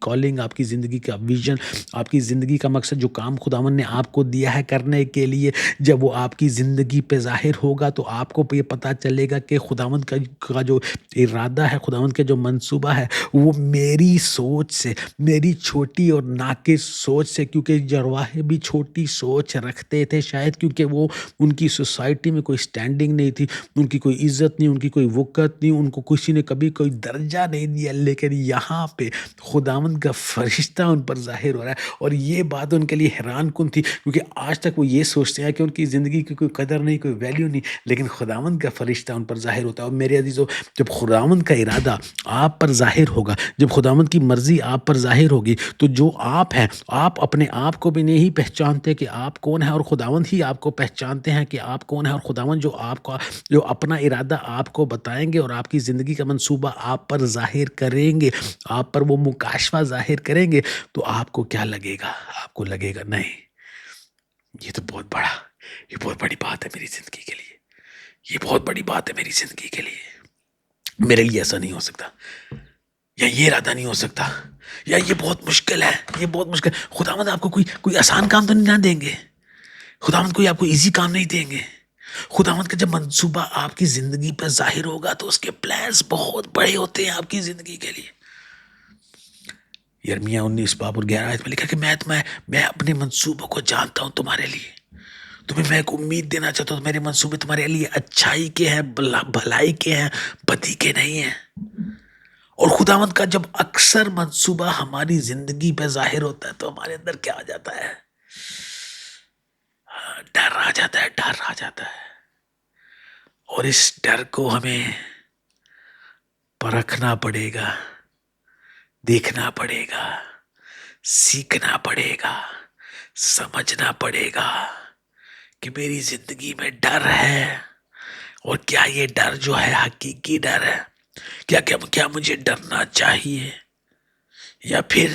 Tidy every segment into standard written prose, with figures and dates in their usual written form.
Calling, آپ کی زندگی کا ویژن، آپ کی زندگی کا مقصد، جو کام خداوند نے آپ کو دیا ہے کرنے کے لیے، جب وہ آپ کی زندگی پہ ظاہر ہوگا تو آپ کو یہ پتہ چلے گا کہ خداوند کا جو ارادہ ہے، خداوند کا جو منصوبہ ہے، وہ میری سوچ سے، میری چھوٹی اور ناقص سوچ سے، کیونکہ جرواہے بھی چھوٹی سوچ رکھتے تھے شاید کیونکہ وہ ان کی سوسائٹی میں کوئی سٹینڈنگ نہیں تھی، ان کی کوئی عزت نہیں، ان کی کوئی وقت نہیں، ان کو کسی نے کبھی کوئی درجہ نہیں دیا، لیکن یہاں پہ خداوند کا فرشتہ ان پر ظاہر ہو رہا ہے، اور یہ بات ان کے لیے حیران کن تھی، کیونکہ آج تک وہ یہ سوچتے ہیں کہ ان کی زندگی کی کوئی قدر نہیں، کوئی ویلیو نہیں، لیکن خداوند کا فرشتہ ان پر ظاہر ہوتا ہے۔ اور میرے عزیزو، جب خداوند کا ارادہ آپ پر ظاہر ہوگا، جب خداوند کی مرضی آپ پر ظاہر ہوگی، تو جو آپ ہیں، آپ اپنے آپ کو بھی نہیں پہچانتے کہ آپ کون ہیں، اور خداوند ہی آپ کو پہچانتے ہیں کہ آپ کون ہیں، اور خداوند جو اپنا ارادہ آپ کو بتائیں گے اور آپ کی زندگی کا منصوبہ آپ پر ظاہر کریں گے، آپ پر وہ مکاشفہ ظاہر کریں گے، تو آپ کو کیا لگے گا؟ آپ کو لگے گا نہیں، یہ تو یہ بہت بڑی بات ہے میری زندگی کے لیے، یہ بہت بڑی بات ہے میری زندگی کے لیے، میرے لیے ایسا نہیں ہو سکتا، یا یہ ارادہ نہیں ہو سکتا، یا یہ بہت مشکل ہے، یہ بہت مشکل۔ خداوند آپ کو کوئی آسان کام تو نہیں نہ دیں گے، خداوند کوئی آپ کو ایزی کام نہیں دیں گے۔ خداوند کا جب منصوبہ آپ کی زندگی پر ظاہر ہوگا تو اس کے پلانز بہت بڑے ہوتے ہیں آپ کی زندگی کے لیے۔ یرمیہ 19:11 میں لکھا کہ میں اپنے منصوبوں کو جانتا ہوں تمہارے لیے، تمہیں میں ایک امید دینا چاہتا ہوں، میرے منصوبے تمہارے لیے اچھائی کے ہیں، بھلائی کے ہیں، بدی کے نہیں ہیں۔ اور خداوند کا جب اکثر منصوبہ ہماری زندگی پہ ظاہر ہوتا ہے تو ہمارے اندر کیا آ جاتا ہے؟ ڈر آ جاتا ہے، ڈر آ جاتا ہے، اور اس ڈر کو ہمیں پرکھنا پڑے گا، دیکھنا پڑے گا، سیکھنا پڑے گا، سمجھنا پڑے گا کہ میری زندگی میں ڈر ہے، اور کیا یہ ڈر جو ہے حقیقی ڈر ہے؟ کیا مجھے ڈرنا چاہیے، یا پھر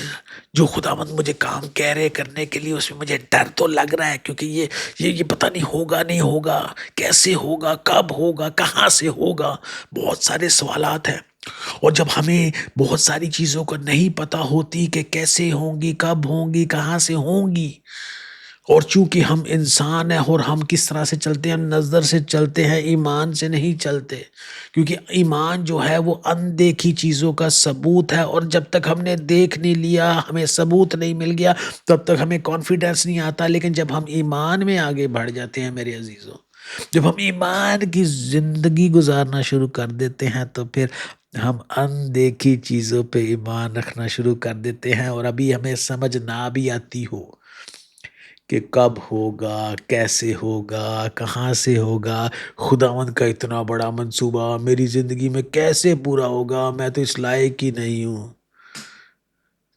جو خداوند مجھے کام کہہ رہے کرنے کے لیے اس میں مجھے ڈر تو لگ رہا ہے، کیونکہ یہ پتہ نہیں ہوگا نہیں ہوگا، کیسے ہوگا، کب ہوگا، کہاں سے ہوگا، بہت سارے سوالات ہیں۔ اور جب ہمیں بہت ساری چیزوں کو نہیں پتہ ہوتی کہ کیسے ہوں گی، کب ہوں گی، کہاں سے ہوں گی، اور چونکہ ہم انسان ہیں اور ہم کس طرح سے چلتے ہیں، ہم نظر سے چلتے ہیں، ایمان سے نہیں چلتے، کیونکہ ایمان جو ہے وہ اندیکھی چیزوں کا ثبوت ہے، اور جب تک ہم نے دیکھ نہیں لیا، ہمیں ثبوت نہیں مل گیا، تب تک ہمیں کانفیڈنس نہیں آتا۔ لیکن جب ہم ایمان میں آگے بڑھ جاتے ہیں میرے عزیزوں، جب ہم ایمان کی زندگی گزارنا شروع کر دیتے ہیں، تو پھر ہم اندیکھی چیزوں پہ ایمان رکھنا شروع کر دیتے ہیں، اور ابھی ہمیں سمجھ نہ بھی آتی ہو کہ کب ہوگا، کیسے ہوگا، کہاں سے ہوگا، خداوند کا اتنا بڑا منصوبہ میری زندگی میں کیسے پورا ہوگا، میں تو اس لائق ہی نہیں ہوں۔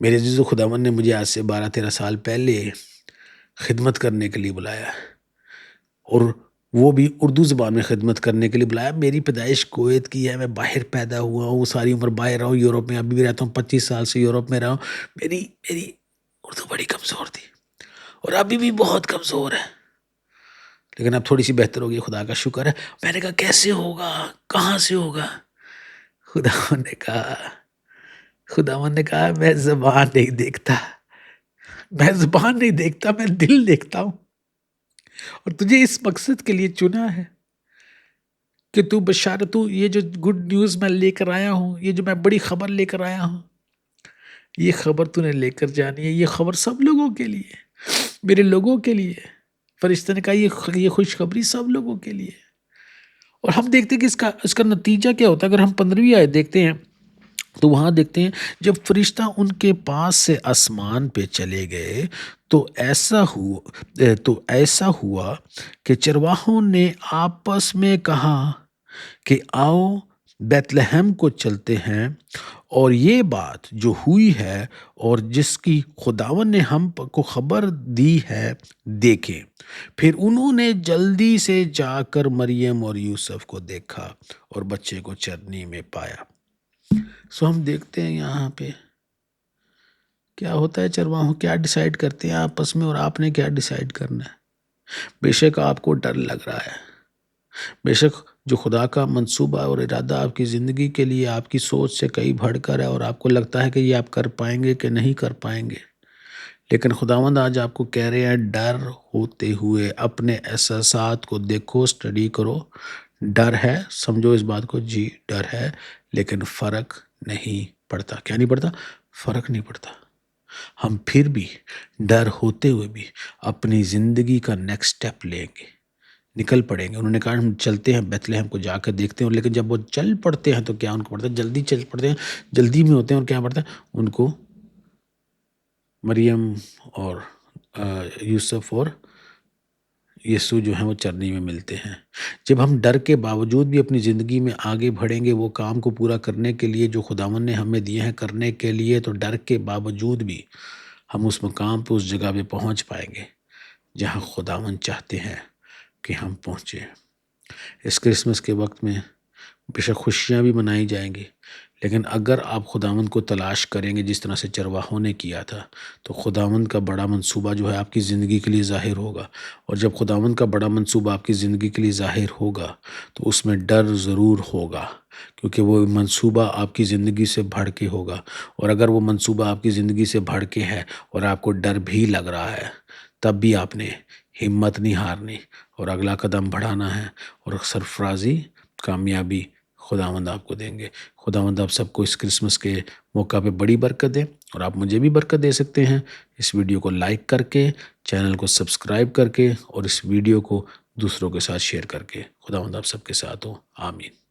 میرے عزیزو، خداوند نے مجھے آج سے 12-13 سال پہلے خدمت کرنے کے لیے بلایا، اور وہ بھی اردو زبان میں خدمت کرنے کے لیے بلایا۔ میری پیدائش کویت کی ہے، میں باہر پیدا ہوا ہوں، ساری عمر باہر رہا ہوں، یورپ میں ابھی بھی رہتا ہوں، 25 سال سے یورپ میں رہا ہوں۔ میری اردو بڑی کمزور تھی، اور ابھی بھی بہت کمزور ہے، لیکن اب تھوڑی سی بہتر ہوگی، خدا کا شکر ہے۔ میں نے کہا کیسے ہوگا، کہاں سے ہوگا؟ خداوند نے کہا میں زبان نہیں دیکھتا، میں زبان نہیں دیکھتا، میں دل دیکھتا ہوں، اور تجھے اس مقصد کے لیے چنا ہے کہ تو بشارت، یہ جو گڈ نیوز میں لے کر آیا ہوں، یہ جو میں بڑی خبر لے کر آیا ہوں، یہ خبر تو نے لے کر جانی ہے، یہ خبر سب لوگوں کے لیے، میرے لوگوں کے لیے۔ فرشتے نے کہا یہ خوشخبری سب لوگوں کے لیے۔ اور ہم دیکھتے ہیں کہ اس کا نتیجہ کیا ہوتا ہے۔ اگر ہم 15ویں آیت دیکھتے ہیں تو وہاں دیکھتے ہیں جب فرشتہ ان کے پاس سے آسمان پہ چلے گئے تو ایسا ہوا کہ چرواہوں نے آپس میں کہا کہ آؤ بیت لحم کو چلتے ہیں، اور یہ بات جو ہوئی ہے اور جس کی خداوند نے ہم کو خبر دی ہے دیکھیں۔ پھر انہوں نے جلدی سے جا کر مریم اور یوسف کو دیکھا اور بچے کو چرنی میں پایا۔ سو ہم دیکھتے ہیں یہاں پہ کیا ہوتا ہے، چرواہوں کیا ڈیسائیڈ کرتے ہیں آپس میں، اور آپ نے کیا ڈیسائیڈ کرنا ہے۔ بے شک آپ کو ڈر لگ رہا ہے، بے شک جو خدا کا منصوبہ اور ارادہ آپ کی زندگی کے لیے آپ کی سوچ سے کہیں بڑھ کر ہے اور آپ کو لگتا ہے کہ یہ آپ کر پائیں گے کہ نہیں کر پائیں گے، لیکن خداوند آج آپ کو کہہ رہے ہیں ڈر ہوتے ہوئے اپنے احساسات کو دیکھو، اسٹڈی کرو۔ ڈر ہے، سمجھو اس بات کو، جی ڈر ہے، لیکن فرق نہیں پڑتا۔ کیا نہیں پڑتا؟ فرق نہیں پڑتا۔ ہم پھر بھی ڈر ہوتے ہوئے بھی اپنی زندگی کا نیکسٹ سٹیپ لیں گے، نکل پڑیں گے۔ انہوں نے کہا ہم چلتے ہیں بیت لحم کو جا کر دیکھتے ہیں، لیکن جب وہ چل پڑتے ہیں تو کیا ان کو پڑتا ہے؟ جلدی چل پڑتے ہیں، جلدی میں ہوتے ہیں، اور کیا پڑتا ہے ان کو؟ مریم اور یوسف اور یسوع جو ہیں وہ چرنی میں ملتے ہیں۔ جب ہم ڈر کے باوجود بھی اپنی زندگی میں آگے بڑھیں گے وہ کام کو پورا کرنے کے لیے جو خداوند نے ہمیں دیے ہیں کرنے کے لیے، تو ڈر کے باوجود بھی ہم اس مقام پہ، اس جگہ پہ پہنچ پائیں گے جہاں خداوند چاہتے ہیں کہ ہم پہنچیں۔ اس کرسمس کے وقت میں بے شک خوشیاں بھی منائی جائیں گی، لیکن اگر آپ خداوند کو تلاش کریں گے جس طرح سے چرواہوں نے کیا تھا، تو خداوند کا بڑا منصوبہ جو ہے آپ کی زندگی کے لیے ظاہر ہوگا۔ اور جب خداوند کا بڑا منصوبہ آپ کی زندگی کے لیے ظاہر ہوگا تو اس میں ڈر ضرور ہوگا، کیونکہ وہ منصوبہ آپ کی زندگی سے بڑھ کے ہوگا۔ اور اگر وہ منصوبہ آپ کی زندگی سے بڑھ کے ہے اور آپ کو ڈر بھی لگ رہا ہے، تب بھی آپ نے ہمت نہیں ہارنی اور اگلا قدم بڑھانا ہے، اور سرفرازی، کامیابی خداوند آپ کو دیں گے۔ خداوند آپ سب کو اس کرسمس کے موقع پہ بڑی برکت دے، اور آپ مجھے بھی برکت دے سکتے ہیں اس ویڈیو کو لائک کر کے، چینل کو سبسکرائب کر کے، اور اس ویڈیو کو دوسروں کے ساتھ شیئر کر کے۔ خداوند آپ سب کے ساتھ ہو، آمین۔